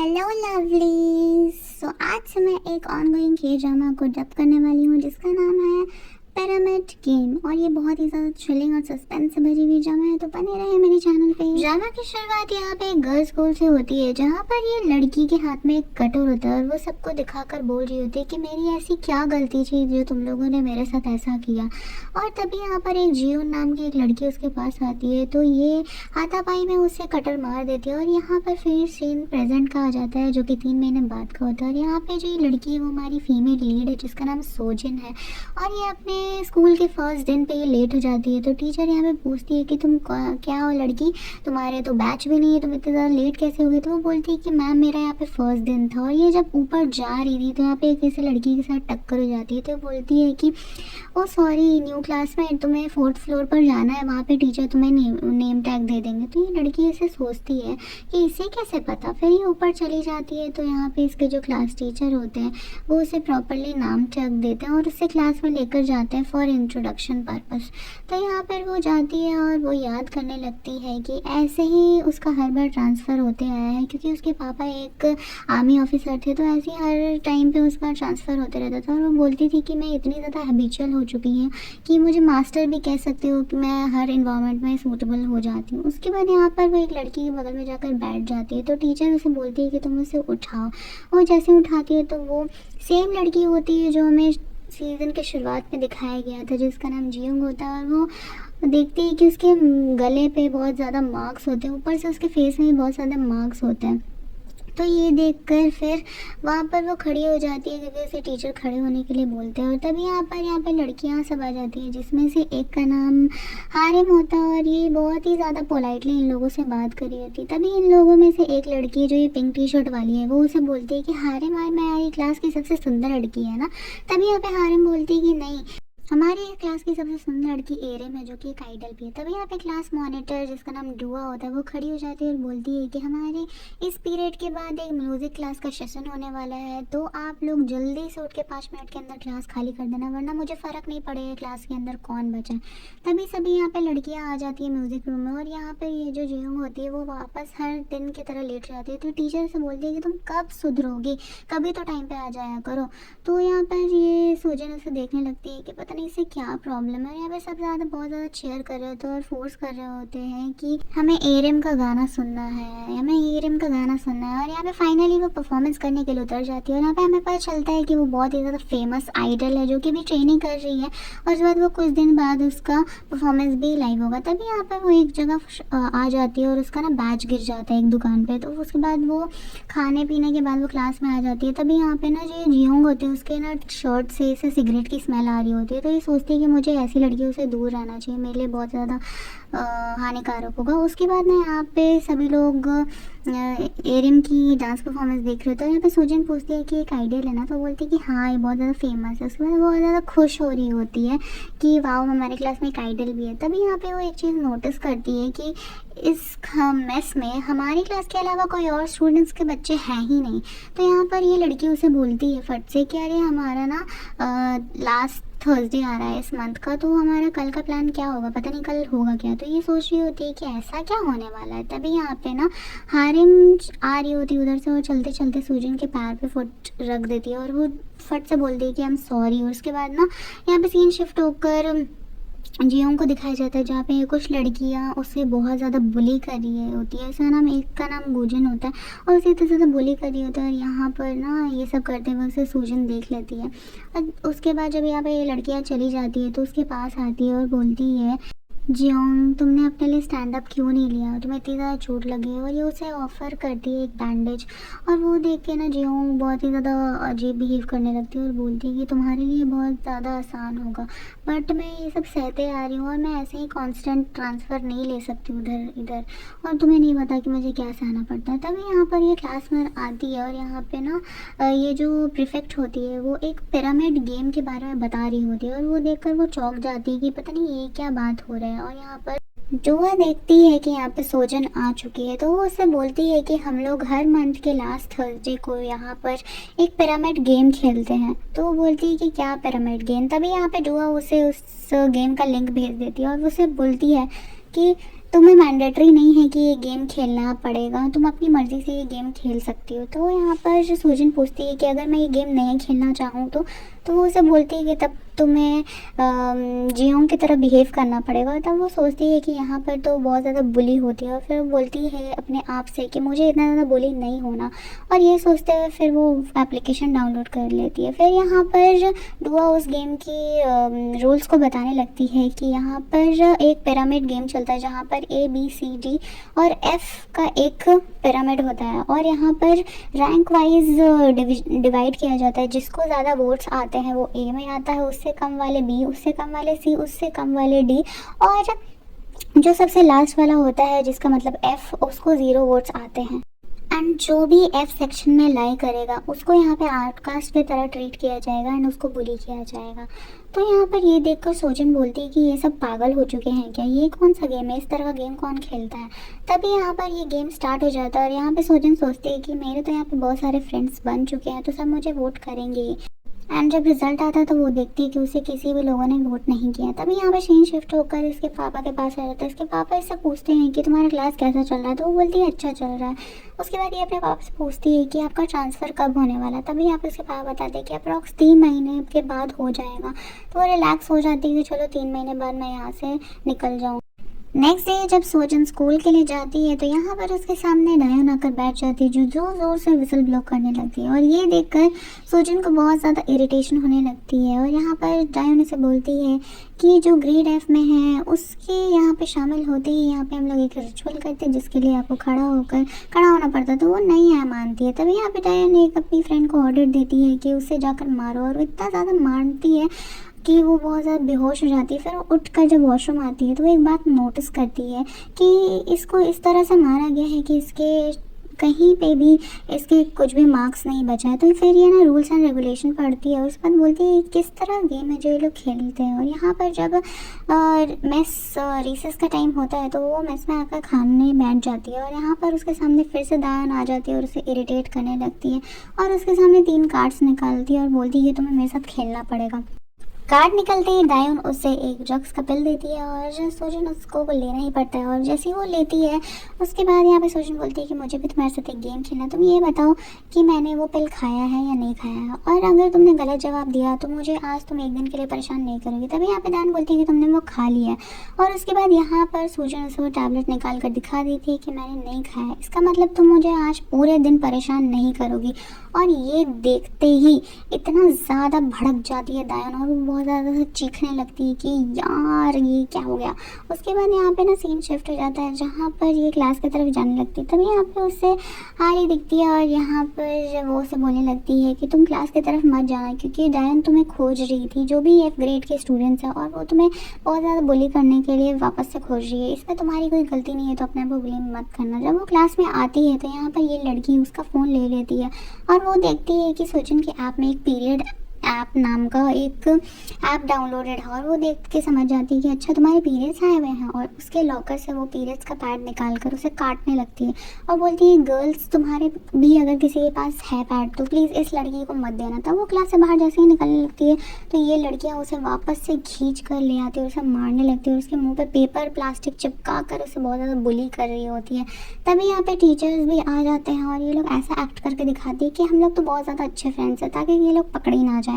Hello lovelies. आज से मैं एक ऑनगोइंग के ड्रामा को डब करने वाली हूँ जिसका नाम है पिरामिड गेम। और ये बहुत ही ज़्यादा थ्रिलिंग और सस्पेंस से भरी हुई ड्रामा है, तो बने रहे मेरे चैनल पे। ड्रामा की शुरुआत यहाँ पे एक गर्ल्स स्कूल से होती है जहाँ पर ये लड़की के हाथ में एक कटर होता है और वो सबको दिखाकर बोल रही होती है कि मेरी ऐसी क्या गलती थी जो तुम लोगों ने मेरे साथ ऐसा किया। और तभी यहाँ पर एक जियोन नाम की एक लड़की उसके पास आती है, तो ये हाथापाई में उससे कटर मार देती है। और यहाँ पर फिर सीन प्रेजेंट का आ जाता है जो कि 3 महीने बाद का होता है। और यहाँ पे जो ये लड़की है वो हमारी फीमेल लीड है जिसका नाम सोजिन है। और ये अपने स्कूल के फर्स्ट दिन पे ये लेट हो जाती है, तो टीचर यहाँ पे पूछती है कि तुम क्या हो लड़की, तुम्हारे तो बैच भी नहीं है, तुम इतने ज़्यादा लेट कैसे हो गई। तो वो बोलती है कि मैम मेरा यहाँ पे फर्स्ट दिन था। और ये जब ऊपर जा रही थी तो यहाँ पे किसी लड़की के साथ टक्कर हो जाती है, तो बोलती है कि ओ सॉरी न्यू क्लास में तुम्हें 4th फ्लोर पर जाना है, वहाँ पे टीचर तुम्हें नेम टैग दे देंगे। तो ये लड़की इसे सोचती है कि इसे कैसे पता। फिर ये ऊपर चली जाती है, तो यहाँ पे इसके जो क्लास टीचर होते हैं वो उसे प्रॉपरली नाम टैग देते हैं और उसे क्लास में लेकर जाते हैं फॉर इंट्रोडक्शन पर्पस। तो यहाँ पर वो जाती है और वो याद करने लगती है कि ऐसे ही उसका हर बार ट्रांसफ़र होते आया है, क्योंकि उसके पापा एक आर्मी ऑफिसर थे, तो ऐसे ही हर टाइम पे उसका ट्रांसफ़र होते रहता था। और वो बोलती थी कि मैं इतनी ज़्यादा हैबिचुअल हो चुकी हूँ कि मुझे मास्टर भी कह सकते हो कि मैं हर इन्वायरमेंट में सूटेबल हो जाती हूँ। उसके बाद यहाँ पर वो एक लड़की के बगल में जाकर बैठ जाती है, तो टीचर उसे बोलती है कि तुम उसे उठाओ। और जैसे उठाती है तो वो सेम लड़की होती है जो हमें सीज़न के शुरुआत में दिखाया गया था, जिसका नाम जियोंग होता है। और वो देखती है कि उसके गले पे बहुत ज़्यादा मार्क्स होते हैं, ऊपर से उसके फेस में भी बहुत ज़्यादा मार्क्स होते हैं। तो ये देखकर फिर वहाँ पर वो खड़ी हो जाती है, क्योंकि उसे टीचर खड़े होने के लिए बोलते हैं। और तभी यहाँ पर लड़कियाँ सब आ जाती हैं, जिसमें से एक का नाम हारिम होता है। और ये बहुत ही ज़्यादा पोलाइटली इन लोगों से बात कर रही होती है। तभी इन लोगों में से एक लड़की जो ये पिंक टी शर्ट वाली है वो उसे बोलती है कि हारिम हमारी क्लास की सबसे सुंदर लड़की है ना। तभी यहाँ पे हारिम बोलती है कि नहीं, हमारी क्लास की सबसे सुंदर लड़की एरिम है जो कि एक आइडल भी है। तभी यहाँ पे क्लास मॉनिटर जिसका नाम डुआ होता है वो खड़ी हो जाती है और बोलती है कि हमारे इस पीरियड के बाद एक म्यूज़िक क्लास का सेशन होने वाला है, तो आप लोग जल्दी से उठ के 5 मिनट के अंदर क्लास खाली कर देना, वरना मुझे फ़र्क नहीं पड़ेगा क्लास के अंदर कौन बचा। तभी सभी यहाँ पर लड़कियाँ आ जाती है म्यूज़िक रूम में। और यहाँ पर ये जो जियोंग होती है वो वापस हर दिन की तरह लेट जाती है, तो टीचर से बोलती है कि तुम कब सुधरोगी, कभी तो टाइम पर आ जाया करो। तो यहाँ पर ये सोजन उसे देखने लगती है कि पता नहीं इसे क्या प्रॉब्लम है। यहाँ पे सब ज़्यादा बहुत ज़्यादा चेयर कर रहे होते हैं और फोर्स कर रहे होते हैं कि हमें एरिम का गाना सुनना है, हमें एरिम का गाना सुनना है। और यहाँ पे फाइनली वो परफॉर्मेंस करने के लिए उतर जाती है। और यहाँ पे हमें पता चलता है कि वो बहुत ही ज़्यादा फेमस आइडल है जो कि भी ट्रेनिंग कर रही है, और उसके बाद वो कुछ दिन बाद उसका परफॉर्मेंस भी लाइव होगा। तभी यहाँ पर वो एक जगह आ जाती है और उसका ना बैच गिर जाता है एक दुकान पर। तो उसके बाद वो खाने पीने के बाद वो क्लास में आ जाती है। तभी यहाँ पे ना जो जियोंग होती है उसके ना शर्ट से इसे सिगरेट की स्मेल आ रही होती है, तो ये सोचती है कि मुझे ऐसी लड़कियों से दूर रहना चाहिए, मेरे लिए बहुत ज़्यादा हानिकारक होगा। उसके बाद ना यहाँ पे सभी लोग एरिम की डांस परफॉर्मेंस देख रहे थे। यहाँ पे सोजन पूछती है कि एक आइडियल है ना, तो बोलती है कि हाँ ये बहुत ज़्यादा फेमस है। उसके बाद बहुत ज़्यादा खुश हो रही होती है कि वाओ हमारे क्लास में एक आइडियल भी है। तभी यहाँ पे वो एक चीज़ नोटिस करती है कि इस मेस में हमारी क्लास के अलावा कोई और स्टूडेंट्स के बच्चे हैं ही नहीं। तो यहाँ पर ये लड़की उसे बोलती है फट से कि अरे हमारा ना लास्ट थर्सडे आ रहा है इस मंथ का, तो हमारा कल का प्लान क्या होगा, पता नहीं कल होगा क्या। तो ये सोच रही होती है कि ऐसा क्या होने वाला है। तभी यहाँ पे ना हारिम आ रही होती है उधर से, और चलते चलते सूजन के पैर पे फुट रख देती है और वो फट से बोलती है कि आई एम सॉरी। और उसके बाद ना यहाँ पे सीन शिफ्ट होकर जियोंग को दिखाया जाता है जहाँ पे कुछ लड़कियाँ उसे बहुत ज़्यादा बुली कर रही होती है। उसका नाम एक का नाम गुजन होता है और उसे इतना ज़्यादा बुली कर रही होता है। और यहाँ पर ना ये सब करते हुए उसे सूजन देख लेती है। और उसके बाद जब यहाँ पे ये लड़कियाँ चली जाती है तो उसके पास आती है और बोलती है जियोंग तुमने अपने लिए स्टैंड अप क्यों नहीं लिया, तुम्हें इतनी ज़्यादा चोट लगी है। और ये उसे ऑफ़र करती है एक बैंडेज। और वो देख के ना जियोंग बहुत ही ज़्यादा अजीब बिहेव करने लगती है और बोलती है कि तुम्हारे लिए बहुत ज़्यादा आसान होगा, बट मैं ये सब सहते आ रही हूँ और मैं ऐसे ही कांस्टेंट ट्रांसफ़र नहीं ले सकती उधर इधर, और तुम्हें नहीं पता कि मुझे क्या सहना पड़ता है। तभी यहाँ पर ये क्लास में आती है और यहाँ पे ना ये जो प्रीफेक्ट होती है वो एक पिरामिड गेम के बारे में बता रही होती है। और वो देखकर वो चौंक जाती है कि पता नहीं ये क्या बात हो रहा है। और यहाँ पर जुआ देखती है कि यहाँ पे सोजन आ चुकी है, तो वो उससे बोलती है कि हम लोग हर मंथ के लास्ट थर्सडे को यहाँ पर एक पिरामिड गेम खेलते हैं। तो वो बोलती है कि क्या पिरामिड गेम। तभी यहाँ पे जुआ उसे उस गेम का लिंक भेज देती है और उसे बोलती है कि तुम्हें मैंडेटरी नहीं है कि ये गेम खेलना पड़ेगा, तुम अपनी मर्ज़ी से ये गेम खेल सकती हो। तो यहाँ पर जो सूजन पूछती है कि अगर मैं ये गेम नहीं खेलना चाहूँ तो वो उसे बोलती है कि तब तुम्हें जियोंग की तरह बिहेव करना पड़ेगा। तब वो सोचती है कि यहाँ पर तो बहुत ज़्यादा बुली होती है और फिर वो बोलती है अपने आप से कि मुझे इतना ज़्यादा बुली नहीं होना, और ये सोचते हुए फिर वो एप्लीकेशन डाउनलोड कर लेती है। फिर यहाँ पर डुआ उस गेम की रूल्स को बताने लगती है कि यहाँ पर एक पिरामिड गेम चलता है जहाँ पर ABCD और F का एक पिरामिड होता है, और यहाँ पर रैंक वाइज डिवाइड किया जाता है। जिसको ज़्यादा वोट्स आते हैं वो A में आता है, उससे कम वाले B, उससे कम वाले C, उससे कम वाले D, और जो सबसे लास्ट वाला होता है जिसका मतलब F, उसको 0 वोट्स आते हैं। एंड जो भी F सेक्शन में लाई करेगा उसको यहाँ पे आउटकास्ट की तरह ट्रीट किया जाएगा एंड उसको बुली किया जाएगा। तो यहाँ पर ये देखकर सोजन बोलती है कि ये सब पागल हो चुके हैं क्या, ये कौन सा गेम है, इस तरह का गेम कौन खेलता है। तभी यहाँ पर ये गेम स्टार्ट हो जाता है और यहाँ पे सोजन सोचती है कि मेरे तो यहाँ पे बहुत सारे फ्रेंड्स बन चुके हैं तो सब मुझे वोट करेंगे। एंड जब रिजल्ट आता है तो वो देखती है कि उसे किसी भी लोगों ने वोट नहीं किया। तभी यहाँ पे सीन शिफ्ट होकर इसके पापा के पास आ जाता है। इसके पापा इससे पूछते हैं कि तुम्हारा क्लास कैसा चल रहा है, तो वो बोलती है अच्छा चल रहा है। उसके बाद ये अपने पापा से पूछती है कि आपका ट्रांसफ़र कब होने वाला है। तभी यहाँ पे उसके पापा बताते हैं कि अप्रॉक्स 3 महीने के बाद हो जाएगा। तो वो रिलैक्स हो जाती है कि चलो 3 महीने बाद मैं यहाँ से निकल जाऊँ। नेक्स्ट डे जब सोजन स्कूल के लिए जाती है तो यहाँ पर उसके सामने डायन आकर बैठ जाती है जो ज़ोर ज़ोर से विसल ब्लो करने लगती है, और ये देखकर सोजन को बहुत ज़्यादा इरिटेशन होने लगती है। और यहाँ पर डायन उसे बोलती है कि जो ग्रेड F में है उसके यहाँ पे शामिल होते ही यहाँ पे हम लोग एक रिचुअल करते हैं जिसके लिए आपको खड़ा होना पड़ता, तो वो नहीं है मानती है। तभी यहाँ पे डायन एक अपनी फ्रेंड को ऑर्डर देती है कि उससे जाकर मारो, और वो इतना ज़्यादा मारती है कि वो बहुत ज़्यादा बेहोश हो जाती है। फिर वो उठकर जब वॉशरूम आती है तो वो एक बात नोटिस करती है कि इसको इस तरह से मारा गया है कि इसके कहीं पे भी इसके कुछ भी मार्क्स नहीं बचा है। तो फिर ये ना रूल्स एंड रेगुलेशन पढ़ती है और उसके बाद बोलती है किस तरह गेम है जो ये लोग खेलते हैं। और यहाँ पर जब मेस रिसेस का टाइम होता है तो वो मेस में आकर खाने बैठ जाती है, और यहाँ पर उसके सामने फिर से दायन आ जाती है और उसे इरिटेट करने लगती है और उसके सामने 3 कार्ड्स निकालती है और बोलती है कि तुम्हें मेरे साथ खेलना पड़ेगा। कार्ड निकलते ही डायन उसे एक ड्रग्स का पिल देती है और सोजन उसको लेना ही पड़ता है। और जैसे ही वो लेती है उसके बाद यहाँ पे सोजन बोलती है कि मुझे भी तुम्हारे साथ एक गेम खेलना, तुम ये बताओ कि मैंने वो पिल खाया है या नहीं खाया है, और अगर तुमने गलत जवाब दिया तो मुझे आज तुम एक दिन के लिए परेशान नहीं करोगी। तभी यहाँ पे डायन बोलती है कि तुमने वो खा लिया है, और उसके बाद यहाँ पर सोजन उसे वो टैबलेट निकाल कर दिखा देती है कि मैंने नहीं खाया है, इसका मतलब तुम मुझे आज पूरे दिन परेशान नहीं करोगी। और ये देखते ही इतना ज़्यादा भड़क जाती है डायन और वो बहुत ज़्यादा चीखने लगती है कि यार ये क्या हो गया। उसके बाद यहाँ पे ना सीन शिफ्ट हो जाता है जहाँ पर ये क्लास की तरफ जाने लगती है। तभी यहाँ पे उससे हारी दिखती है और यहाँ पर वो उसे बोलने लगती है कि तुम क्लास की तरफ मत जाना क्योंकि डायन तुम्हें खोज रही थी, जो भी F ग्रेड के स्टूडेंट्स हैं, और वो तुम्हें बहुत ज़्यादा बुली करने के लिए वापस से खोज रही है, इसमें तुम्हारी कोई गलती नहीं है, तो अपने आप को ब्लेम मत करना। जब वो क्लास में आती है तो यहाँ पर ये लड़की उसका फ़ोन ले लेती है और वो देखती है कि सोजन के ऐप में एक पीरियड ऐप नाम का एक ऐप डाउनलोडेड है, और वो देख के समझ जाती है कि अच्छा तुम्हारे पीरियड्स आए हुए हैं, और उसके लॉकर से वो पीरियड्स का पैड निकाल कर उसे काटने लगती है और बोलती है गर्ल्स तुम्हारे भी अगर किसी के पास है पैड तो प्लीज़ इस लड़की को मत देना। तब वो क्लास से बाहर जैसे ही निकलने लगती है तो ये लड़कियाँ उसे वापस से खींच कर ले आती है और उसे मारने लगती है और उसके मुँह पर पेपर प्लास्टिक चिपका कर उसे बहुत ज़्यादा बुली कर रही होती है। तभी यहाँ पे टीचर्स भी आ जाते हैं और ये लोग ऐसा एक्ट करके दिखाती है कि हम लोग तो बहुत ज़्यादा अच्छे फ्रेंड्स हैं ताकि ये लोग पकड़ी ना जाए।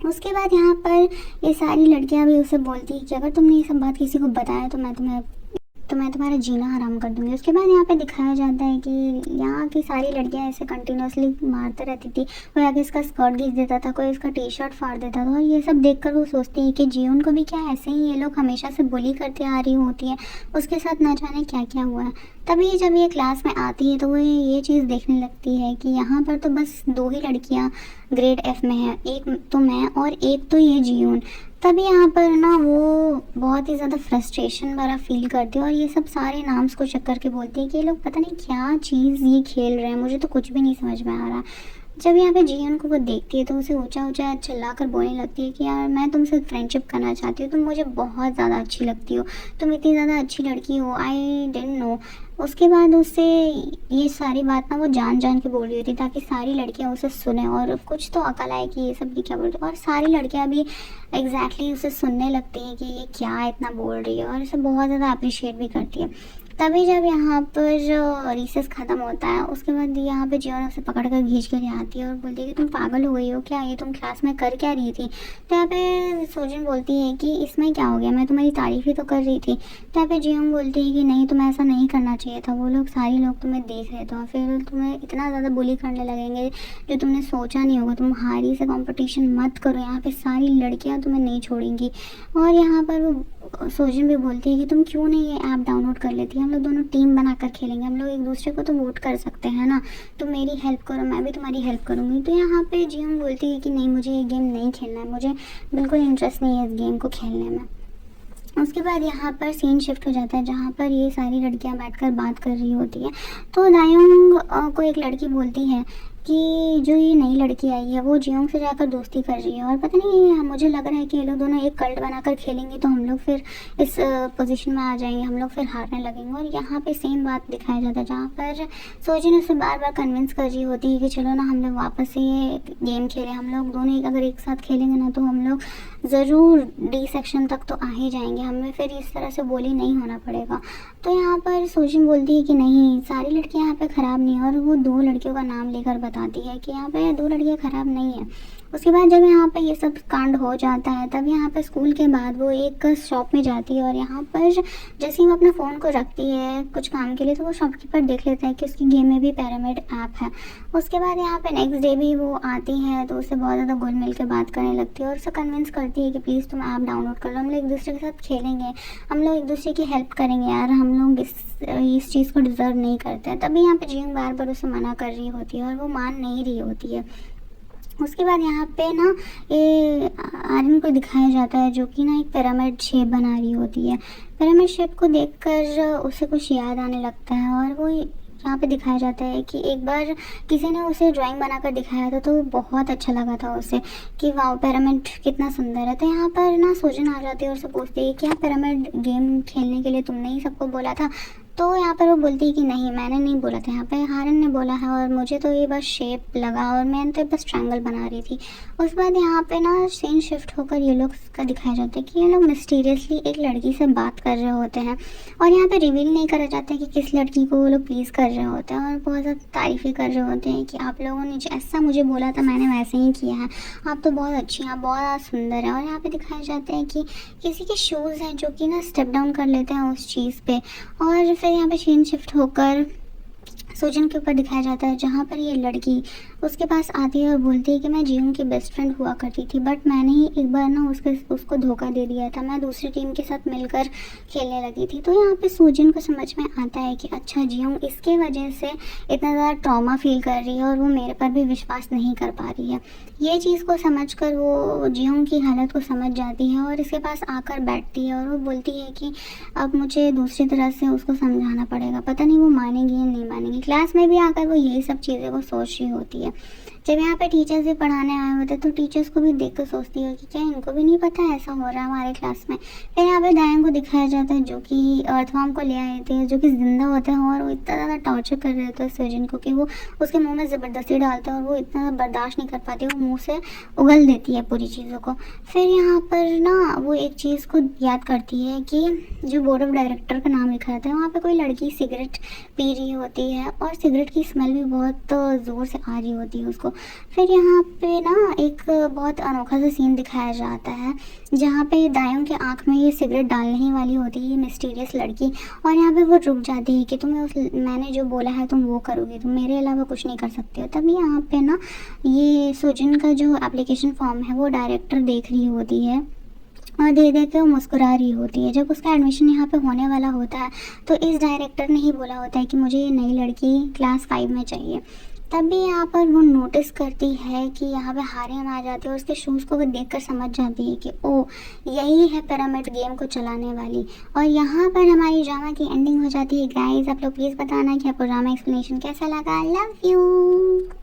उसके बाद यहाँ पर ये सारी लड़कियाँ भी उसे बोलती है कि अगर तुमने ये सब बात किसी को बताया तो मैं तुम्हारा जीना हराम कर दूंगी। उसके बाद यहाँ पे दिखाया जाता है कि यहाँ की सारी लड़कियाँ ऐसे कंटिन्यूसली मारते रहती थी, कोई आगे इसका स्कर्ट घींच देता था, कोई इसका टी शर्ट फाड़ देता था, और ये सब देखकर वो सोचती है कि जीवन को भी क्या ऐसे ही ये लोग हमेशा से बुली करते आ रही होती है, उसके साथ ना जाने क्या क्या हुआ है। तभी जब ये क्लास में आती है तो वो ये चीज़ देखने लगती है कि यहाँ पर तो बस 2 ही लड़कियाँ ग्रेड F में हैं, एक तो मैं और एक तो ये जीवन। तभी यहाँ पर ना वो बहुत ही ज़्यादा फ्रस्ट्रेशन वाला फील करती है और ये सब सारे नाम्स को चेक करके बोलती है कि ये लोग पता नहीं क्या चीज़ ये खेल रहे हैं, मुझे तो कुछ भी नहीं समझ में आ रहा। जब यहाँ पे जीवन को वो देखती है तो उसे ऊंचा ऊंचा चिल्ला कर बोलने लगती है कि यार मैं तुमसे फ्रेंडशिप करना चाहती हूँ, तुम मुझे बहुत ज़्यादा अच्छी लगती हो, तुम इतनी ज़्यादा अच्छी लड़की हो, आई डिडंट नो। उसके बाद उससे ये सारी बात ना वो जान जान के बोल रही थी ताकि सारी लड़कियां उसे सुने और कुछ तो अकल आए कि ये सब ये क्या बोल रही है। और सारी लड़कियां भी एग्जैक्टली उसे सुनने लगती हैं कि ये क्या इतना बोल रही है और इसे बहुत ज़्यादा अप्रिशिएट भी करती है। तभी जब यहाँ पर रिसेस ख़त्म होता है उसके बाद यहाँ पे जियोन उसे पकड़ कर खींच कर आती है और बोलती है कि तुम पागल हो गई हो क्या, ये तुम क्लास में कर क्या रही थी। तो यहाँ पे सोजिन बोलती है कि इसमें क्या हो गया, मैं तुम्हारी तारीफ़ ही तो कर रही थी। तो यहाँ पे जियोन बोलती है कि नहीं, तुम्हें ऐसा नहीं करना चाहिए था, वो लोग सारे लोग तुम्हें देख रहे थे और फिर तुम्हें इतना ज़्यादा बुली करने लगेंगे जो तुमने सोचा नहीं होगा। तुम हारी से कॉम्पिटिशन मत करो, यहाँ पे सारी लड़कियाँ तुम्हें नहीं छोड़ेंगी। और यहाँ पर वो सोजिन भी बोलती है कि तुम क्यों नहीं ये ऐप डाउनलोड कर लेती, हम लोग दोनों टीम बनाकर खेलेंगे, हम लोग एक दूसरे को तो वोट कर सकते हैं ना, तुम मेरी हेल्प करो मैं भी तुम्हारी हेल्प करूँगी। तो यहाँ पे जियोन बोलती है कि नहीं, मुझे ये गेम नहीं खेलना है, मुझे बिल्कुल इंटरेस्ट नहीं है इस गेम को खेलने में। उसके बाद यहाँ पर सीन शिफ्ट हो जाता है जहाँ पर ये सारी लड़कियाँ बैठकर बात कर रही होती है। तो दायोंग को एक लड़की बोलती है कि जो ये नई लड़की आई है वो जियोंग से जाकर दोस्ती कर रही है और पता नहीं मुझे लग रहा है कि ये लोग दोनों एक कल्ट बनाकर खेलेंगे तो हम लोग फिर इस पोजीशन में आ जाएंगे, हम लोग फिर हारने लगेंगे। और यहाँ पे सेम बात दिखाया जाता है जहाँ पर सोजिन उसे बार बार कन्विंस कर रही होती है कि चलो ना हम लोग वापस से ये गेम खेलें, हम लोग दोनों अगर एक साथ खेलेंगे ना तो हम लोग ज़रूर डी सेक्शन तक तो आ ही जाएंगे, हमें फिर इस तरह से बोली नहीं होना पड़ेगा। तो यहाँ पर सोजिन बोलती है कि नहीं, सारी लड़कियाँ यहाँ पे ख़राब नहीं है और वो 2 लड़कियों का नाम लेकर बताती है कि यहाँ पे 2 लड़कियाँ ख़राब नहीं है। उसके बाद जब यहाँ पे ये सब कांड हो जाता है तब यहाँ पे स्कूल के बाद वो एक शॉप में जाती है और यहाँ पर जैसे ही वो अपना फ़ोन को रखती है कुछ काम के लिए तो वो शॉपकीपर देख लेता है कि उसकी गेम में भी पिरामिड ऐप है। उसके बाद यहाँ पे नेक्स्ट डे भी वो आती है तो उससे बहुत ज़्यादा घुल मिल के बात करने लगती है और उसे कन्विंस करती है कि प्लीज़ तुम ऐप डाउनलोड कर लो, हम लोग एक दूसरे के साथ खेलेंगे, हम लोग एक दूसरे की हेल्प करेंगे यार, हम लोग इस चीज़ को डिज़र्व नहीं करते हैं। तभी यहाँ पे जियोंग बार बार उसे मना कर रही होती है और वो मान नहीं रही होती है। उसके बाद यहाँ पे ना ये आर्यन को दिखाया जाता है जो कि ना एक पिरामिड शेप बना रही होती है। पिरामिड शेप को देखकर उसे कुछ याद आने लगता है और वो यहाँ पे दिखाया जाता है कि एक बार किसी ने उसे ड्राइंग बनाकर दिखाया था तो बहुत अच्छा लगा था उसे कि वाह पिरामिड कितना सुंदर है। तो यहाँ पर ना सोजन आ जाती है और उसे पूछती है कि क्या पिरामिड गेम खेलने के लिए तुमने ही सबको बोला था। तो यहाँ पर वो बोलती है कि नहीं, मैंने नहीं बोला था, यहाँ पे हारन ने बोला है और मुझे तो ये बस शेप लगा और मैंने तो बस ट्रायंगल बना रही थी। उस बाद यहाँ पे ना सीन शिफ्ट होकर ये लोग का दिखाया जाता है कि ये लोग मिस्टीरियसली एक लड़की से बात कर रहे होते हैं और यहाँ पे रिवील नहीं करा जाता है कि किस लड़की को वो लोग प्लीज़ कर रहे होते हैं और बहुत ज़्यादा तारीफ़ें कर रहे होते हैं कि आप लोगों ने जैसा मुझे बोला था मैंने वैसे ही किया है, आप तो बहुत अच्छी हैं, आप बहुत सुंदर है। और यहाँ पे दिखाया जाता है कि किसी के शूज़ हैं जो कि ना स्टेप डाउन कर लेते हैं उस चीज़ पे और फिर यहाँ पे सीन शिफ्ट होकर सोजन के ऊपर दिखाया जाता है जहाँ पर ये लड़की उसके पास आती है और बोलती है कि मैं जियोंग की बेस्ट फ्रेंड हुआ करती थी बट मैंने ही एक बार ना उसको धोखा दे दिया था, मैं दूसरी टीम के साथ मिलकर खेलने लगी थी। तो यहाँ पे सोजन को समझ में आता है कि अच्छा जियोंग इसके वजह से इतना ज़्यादा ट्रॉमा फील कर रही है और वो मेरे पर भी विश्वास नहीं कर पा रही है। ये चीज़ को समझकर वो जियोंग की हालत को समझ जाती है और इसके पास आकर बैठती है और वो बोलती है कि अब मुझे दूसरी तरह से उसको समझाना पड़ेगा, पता नहीं वो मानेगी या नहीं मानेगी। क्लास में भी आकर वो यही सब चीज़ें वो सोच रही होती है। जब यहाँ पे टीचर्स भी पढ़ाने आए होते तो टीचर्स को भी देख कर सोचती है कि क्या इनको भी नहीं पता ऐसा हो रहा है हमारे क्लास में। फिर यहाँ पे दायोंग को दिखाया जाता है जो कि अर्थवॉर्म को ले आए थे जो कि ज़िंदा होते हैं और वो इतना ज़्यादा टॉर्चर कर रहे थे सोजिन को कि वो उसके मुंह में ज़बरदस्ती डालते हैं और वो इतना बर्दाश्त नहीं कर पाती, वो मुँह से उगल देती है पूरी चीज़ों को। फिर यहाँ पर ना वो एक चीज़ को याद करती है कि जो बोर्ड ऑफ डायरेक्टर का नाम लिखा रहता है वहाँ पर कोई लड़की सिगरेट पी रही होती है और सिगरेट की स्मेल भी बहुत ज़ोर से आ रही होती है उसको। फिर यहाँ पे ना एक बहुत अनोखा सा सीन दिखाया जाता है जहाँ पे दायोंग के आँख में ये सिगरेट डालने ही वाली होती है ये मिस्टीरियस लड़की और यहाँ पे वो रुक जाती है कि मैंने जो बोला है तुम वो करोगी, तुम मेरे अलावा कुछ नहीं कर सकते हो। तभी यहाँ पे ना ये सोजिन का जो एप्लीकेशन फॉर्म है वो डायरेक्टर देख रही होती है और दे दे के वो मुस्कुरा रही होती है। जब उसका एडमिशन यहाँ पे होने वाला होता है तो इस डायरेक्टर ने ही बोला होता है कि मुझे ये नई लड़की क्लास 5 में चाहिए। तभी यहाँ पर वो नोटिस करती है कि यहाँ पे हारिन आ जाती है और उसके शूज़ को वो देखकर समझ जाती है कि ओ यही है पिरामिड गेम को चलाने वाली। और यहाँ पर हमारी ड्रामा की एंडिंग हो जाती है। गाइस आप लोग प्लीज़ बताना कि आपको ड्रामा एक्सप्लेनेशन कैसा लगा। Love you.